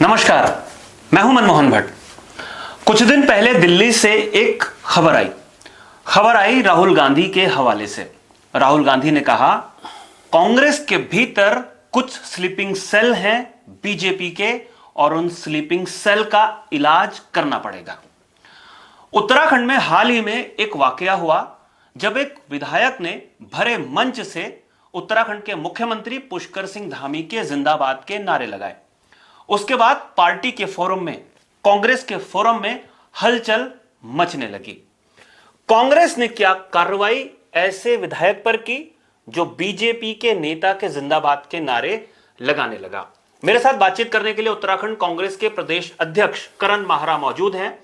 नमस्कार, मैं हूं मनमोहन भट्ट। कुछ दिन पहले दिल्ली से एक खबर आई राहुल गांधी के हवाले से। राहुल गांधी ने कहा कांग्रेस के भीतर कुछ स्लीपिंग सेल हैं बीजेपी के और उन स्लीपिंग सेल का इलाज करना पड़ेगा। उत्तराखंड में हाल ही में एक वाकया हुआ जब एक विधायक ने भरे मंच से उत्तराखंड के मुख्यमंत्री पुष्कर सिंह धामी के जिंदाबाद के नारे लगाए। उसके बाद पार्टी के फोरम में, कांग्रेस के फोरम में हलचल मचने लगी। कांग्रेस ने क्या कार्रवाई ऐसे विधायक पर की जो बीजेपी के नेता के जिंदाबाद के नारे लगाने लगा। मेरे साथ बातचीत करने के लिए उत्तराखंड कांग्रेस के प्रदेश अध्यक्ष करण माहरा मौजूद हैं।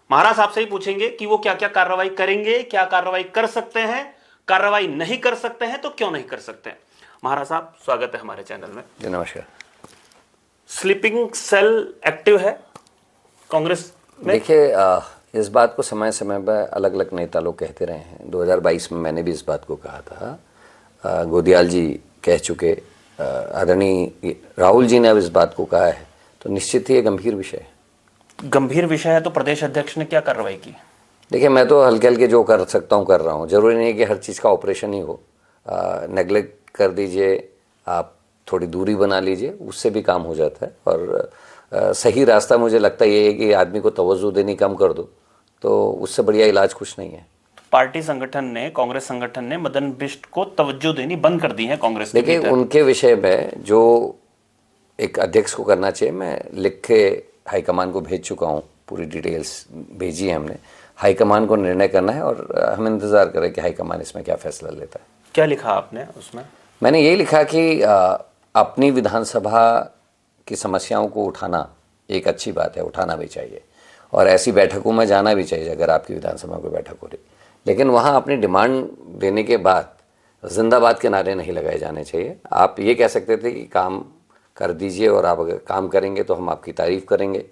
माहरा साहब से ही पूछेंगे कि वो क्या क्या कार्रवाई करेंगे, क्या कार्रवाई कर सकते हैं, कार्रवाई नहीं कर सकते हैं तो क्यों नहीं कर सकते हैं। माहरा साहब, स्वागत है हमारे चैनल में। जी नमस्कार। स्लीपिंग सेल एक्टिव है कांग्रेस में? देखिए, इस बात को समय समय पर अलग अलग नेता लोग कहते रहे हैं। 2022 में मैंने भी इस बात को कहा था। गोदियाल जी कह चुके, आदरणीय राहुल जी ने अब इस बात को कहा है, तो निश्चित ही ये गंभीर विषय है। गंभीर विषय है तो प्रदेश अध्यक्ष ने क्या कार्रवाई की? देखिए, मैं तो हल्के हल्के जो कर सकता हूँ कर रहा हूँ। जरूरी नहीं है कि हर चीज़ का ऑपरेशन ही हो। नेगलेक्ट कर दीजिए, आप थोड़ी दूरी बना लीजिए, उससे भी काम हो जाता है। और सही रास्ता मुझे लगता ये है कि आदमी को तवज्जो देनी कम कर दो, तो उससे बढ़िया इलाज कुछ नहीं है। पार्टी संगठन ने, कांग्रेस संगठन ने मदन बिष्ट को तवज्जो देनी बंद कर दी है कांग्रेस के देखिए, उनके विषय में जो एक अध्यक्ष को करना चाहिए, मैं लिख के हाईकमान को भेज चुका हूँ। पूरी डिटेल्स भेजी है हमने। हाईकमान को निर्णय करना है और हम इंतज़ार करें कि हाईकमान इसमें क्या फैसला लेता है। क्या लिखा आपने उसमें? मैंने यही लिखा कि अपनी विधानसभा की समस्याओं को उठाना एक अच्छी बात है, उठाना भी चाहिए और ऐसी बैठकों में जाना भी चाहिए अगर आपकी विधानसभा में बैठक हो रही। लेकिन वहाँ अपनी डिमांड देने के बाद जिंदाबाद के नारे नहीं लगाए जाने चाहिए। आप ये कह सकते थे कि काम कर दीजिए और आप अगर काम करेंगे तो हम आपकी तारीफ़ करेंगे।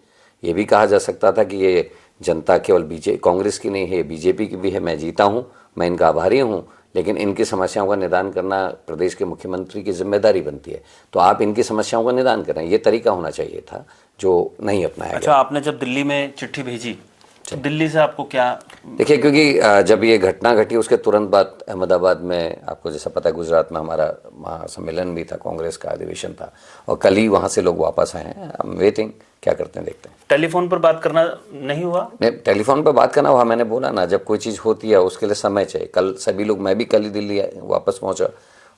ये भी कहा जा सकता था कि ये जनता केवल कांग्रेस की नहीं है, बीजेपी की भी है। मैं जीता हूँ, मैं इनका आभारी हूँ, लेकिन इनकी समस्याओं का निदान करना प्रदेश के मुख्यमंत्री की जिम्मेदारी बनती है। तो आप इनकी समस्याओं का निदान करें, ये तरीका होना चाहिए था जो नहीं अपनाया अच्छा, आपने जब दिल्ली में चिट्ठी भेजी तो दिल्ली से आपको क्या? देखिए, क्योंकि जब ये घटना घटी उसके तुरंत बाद अहमदाबाद में, आपको जैसा पता है, गुजरात में हमारा महासम्मेलन भी था, कांग्रेस का अधिवेशन था और कल ही वहाँ से लोग वापस आए हैं। हम वेटिंग, क्या करते हैं देखते हैं। टेलीफोन पर बात करना नहीं हुआ? नहीं, टेलीफोन पर बात करना हुआ। मैंने बोला ना, जब कोई चीज़ होती है उसके लिए समय चाहिए। कल सभी लोग, मैं भी कल ही दिल्ली वापस पहुँचा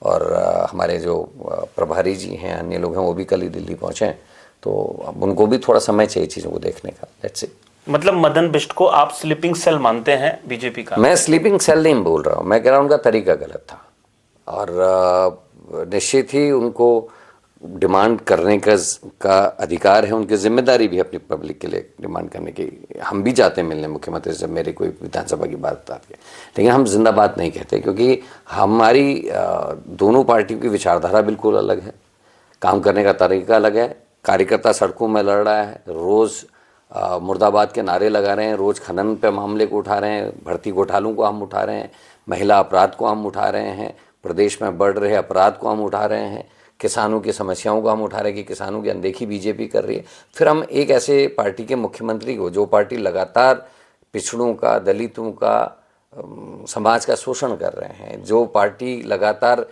और हमारे जो प्रभारी जी हैं, अन्य लोग हैं, वो भी कल ही दिल्ली पहुँचे। तो अब उनको भी थोड़ा समय चाहिए चीज़ों को देखने का। Let's see. मतलब मदन बिष्ट को आप स्लीपिंग सेल मानते हैं बीजेपी का? मैं स्लीपिंग सेल नहीं बोल रहा हूँ, मैं कह रहा हूँ उनका तरीका गलत था और निश्चित ही उनको डिमांड करने का अधिकार है, उनकी जिम्मेदारी भी अपनी पब्लिक के लिए डिमांड करने की। हम भी जाते हैं मिलने मुख्यमंत्री से, मेरे कोई विधानसभा की बात आती है, लेकिन हम जिंदाबाद नहीं कहते क्योंकि हमारी दोनों पार्टियों की विचारधारा बिल्कुल अलग है, काम करने का तरीका अलग है। कार्यकर्ता सड़कों में लड़ रहा है, रोज़ मुर्दाबाद के नारे लगा रहे हैं, रोज़ खनन पे मामले को उठा रहे हैं, भर्ती घोटालों को हम उठा रहे हैं, महिला अपराध को हम उठा रहे हैं, प्रदेश में बढ़ रहे अपराध को हम उठा रहे हैं, किसानों की समस्याओं को हम उठा रहे हैं कि किसानों की अनदेखी बीजेपी कर रही है। फिर हम एक ऐसे पार्टी के मुख्यमंत्री को, जो पार्टी लगातार पिछड़ों का, दलितों का, समाज का शोषण कर रहे हैं, जो पार्टी लगातार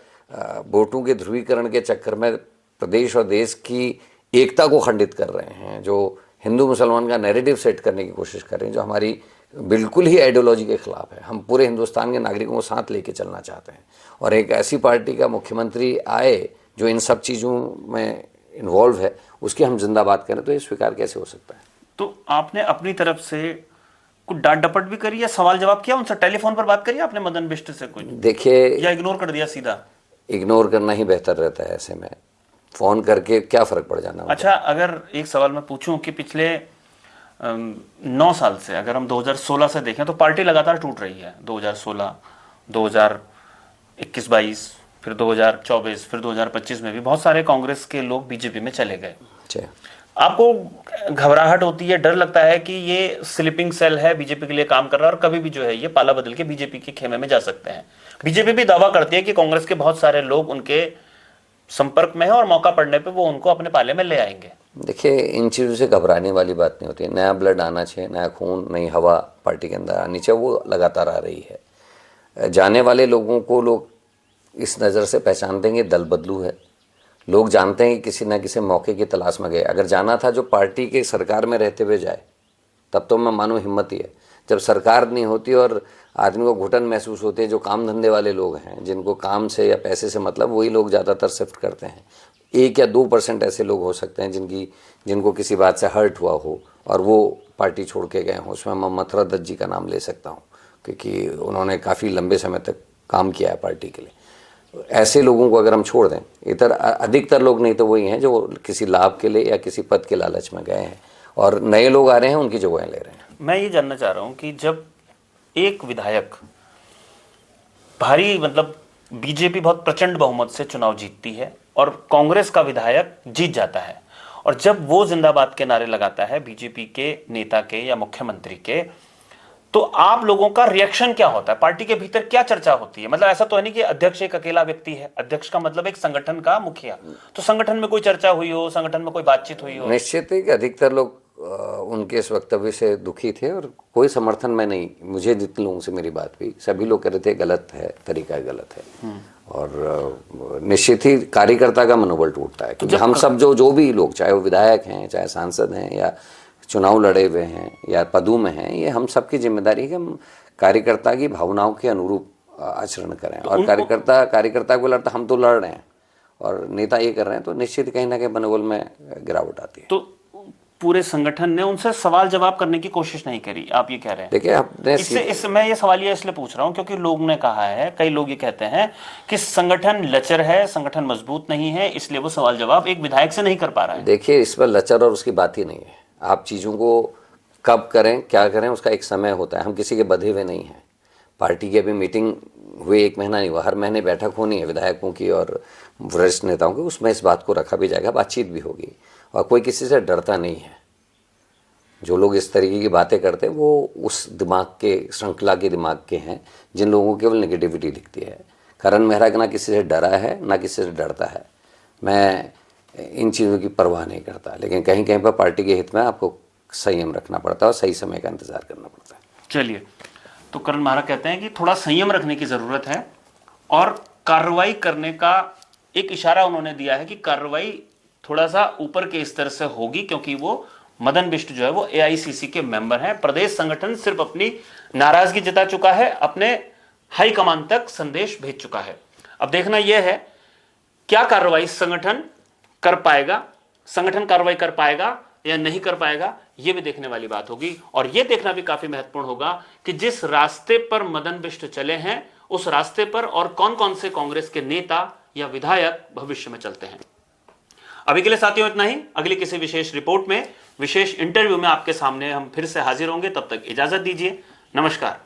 वोटों के ध्रुवीकरण के चक्कर में प्रदेश और देश की एकता को खंडित कर रहे हैं, जो हिंदू मुसलमान का नैरेटिव सेट करने की कोशिश कर रहे हैं, जो हमारी बिल्कुल ही आइडियोलॉजी के खिलाफ है। हम पूरे हिंदुस्तान के नागरिकों को साथ लेके चलना चाहते हैं और एक ऐसी पार्टी का मुख्यमंत्री आए जो इन सब चीज़ों में इन्वॉल्व है, उसकी हम जिंदाबाद करें, तो ये स्वीकार कैसे हो सकता है? तो आपने अपनी तरफ से कुछ डांट डपट भी करी या सवाल जवाब किया उनसे? टेलीफोन पर बात करी आपने मदन बिष्ट से कुछ? देखिए, या इग्नोर कर दिया सीधा? इग्नोर करना ही बेहतर रहता है ऐसे में। फ़ोन करके क्या फ़र्क पड़ जाना। अच्छा, अगर एक सवाल मैं पूछूं कि पिछले 9 साल से, अगर हम 2016 से देखें तो पार्टी लगातार टूट रही है। 2016, 2021-22, फिर 2024, फिर 2025 में भी बहुत सारे कांग्रेस के लोग बीजेपी में चले गए। आपको घबराहट होती है, डर लगता है कि ये स्लीपिंग सेल है, बीजेपी के लिए काम कर रहा है और कभी भी जो है ये पाला बदल के बीजेपी के खेमे में जा सकते हैं? बीजेपी भी दावा करती है कि कांग्रेस के बहुत सारे लोग उनके संपर्क में है और मौका पड़ने पे वो उनको अपने पाले में ले आएंगे। देखिए, इन चीज़ों से घबराने वाली बात नहीं होती। नया ब्लड आना चाहिए, नया खून, नई हवा पार्टी के अंदर आनी चाहिए, वो लगातार आ रही है। जाने वाले लोगों को लोग इस नज़र से पहचान देंगे, दल बदलू है। लोग जानते हैं कि किसी न किसी मौके की तलाश में गए। अगर जाना था जो पार्टी के सरकार में रहते हुए जाए, तब तो मैं मानूँ हिम्मत ही है। जब सरकार नहीं होती और आदमी को घुटन महसूस होती है, जो काम धंधे वाले लोग हैं, जिनको काम से या पैसे से मतलब, वही लोग ज़्यादातर शिफ्ट करते हैं। 1 या 2% ऐसे लोग हो सकते हैं जिनको किसी बात से हर्ट हुआ हो और वो पार्टी छोड़ के गए हों। उसमें मैं मथुरा दत्त जी का नाम ले सकता हूँ, क्योंकि उन्होंने काफ़ी लंबे समय तक काम किया है पार्टी के लिए। ऐसे लोगों को अगर हम छोड़ दें, इधर अधिकतर लोग नहीं तो वही हैं जो किसी लाभ के लिए या किसी पद के लालच में गए हैं, और नए लोग आ रहे हैं, उनकी जगह ले रहे हैं। मैं ये जानना चाह रहा हूँ कि जब एक विधायक भारी मतलब बीजेपी बहुत प्रचंड बहुमत से चुनाव जीतती है और कांग्रेस का विधायक जीत जाता है, और जब वो जिंदाबाद के नारे लगाता है बीजेपी के नेता के या मुख्यमंत्री के, तो आप लोगों का रिएक्शन क्या होता है? पार्टी के भीतर क्या चर्चा होती है? मतलब ऐसा तो है नहीं कि अध्यक्ष एक अकेला व्यक्ति है, अध्यक्ष का मतलब एक संगठन का मुखिया, तो संगठन में कोई चर्चा हुई हो, संगठन में कोई बातचीत हुई हो? निश्चित है कि अधिकतर लोग उनके इस वक्तव्य से दुखी थे, और कोई समर्थन में नहीं। मुझे जितने लोगों से मेरी बात हुई, सभी लोग कह रहे थे गलत है, तरीका गलत है। और निश्चित ही कार्यकर्ता का मनोबल टूटता है, क्योंकि हम सब जो भी लोग, चाहे वो विधायक हैं, चाहे सांसद हैं, या चुनाव लड़े हुए हैं, या पदों में हैं, ये हम सबकी जिम्मेदारी है कि हम कार्यकर्ता की भावनाओं के अनुरूप आचरण करें। और कार्यकर्ता को लगता हम तो लड़ रहे हैं और नेता ये कर रहे हैं, तो निश्चित कहीं ना कहीं मनोबल में गिरावट आती है। तो पूरे संगठन ने उनसे सवाल जवाब करने की कोशिश नहीं करी, आप ये कह रहे हैं? देखिए, आपने मैं ये सवाल इसलिए पूछ रहा हूं क्योंकि लोग ने कहा है, कई लोग ये कहते हैं कि संगठन लचर है, संगठन मजबूत नहीं है, इसलिए वो सवाल जवाब एक विधायक से नहीं कर पा रहा है। देखिए, इस पर लचर और उसकी बात ही नहीं है। आप चीज़ों को कब करें, क्या करें, उसका एक समय होता है। हम किसी के बंधे हुए नहीं हैं। पार्टी की अभी मीटिंग हुए 1 महीना नहीं हुआ, हर महीने बैठक होनी है विधायकों की और वरिष्ठ नेताओं की। उसमें इस बात को रखा भी जाएगा, बातचीत भी होगी, और कोई किसी से डरता नहीं है। जो लोग इस तरीके की बातें करते हैं, वो उस दिमाग के, श्रृंखला के दिमाग के हैं, जिन लोगों को केवल नेगेटिविटी दिखती है। करण मेहरा ना किसी से डरा है, ना किसी से डरता है। मैं इन चीज़ों की परवाह नहीं करता, लेकिन कहीं कहीं पर पार्टी के हित में आपको संयम रखना पड़ता है और सही समय का इंतजार करना पड़ता है। चलिए, तो करण मेहरा कहते हैं कि थोड़ा संयम रखने की जरूरत है, और कार्रवाई करने का एक इशारा उन्होंने दिया है कि कार्रवाई थोड़ा सा ऊपर के स्तर से होगी, क्योंकि वो मदन बिष्ट जो है वो एआईसीसी के मेंबर हैं। प्रदेश संगठन सिर्फ अपनी नाराजगी जता चुका है, अपने हाईकमान तक संदेश भेज चुका है। अब देखना यह है क्या कार्रवाई संगठन कर पाएगा, संगठन कार्रवाई कर पाएगा या नहीं कर पाएगा, यह भी देखने वाली बात होगी। और यह देखना भी काफी महत्वपूर्ण होगा कि जिस रास्ते पर मदन बिष्ट चले हैं, उस रास्ते पर और कौन कौन से कांग्रेस के नेता या विधायक भविष्य में चलते हैं। अभी के लिए साथियों इतना ही। अगली किसी विशेष रिपोर्ट में, विशेष इंटरव्यू में आपके सामने हम फिर से हाजिर होंगे। तब तक इजाजत दीजिए। नमस्कार।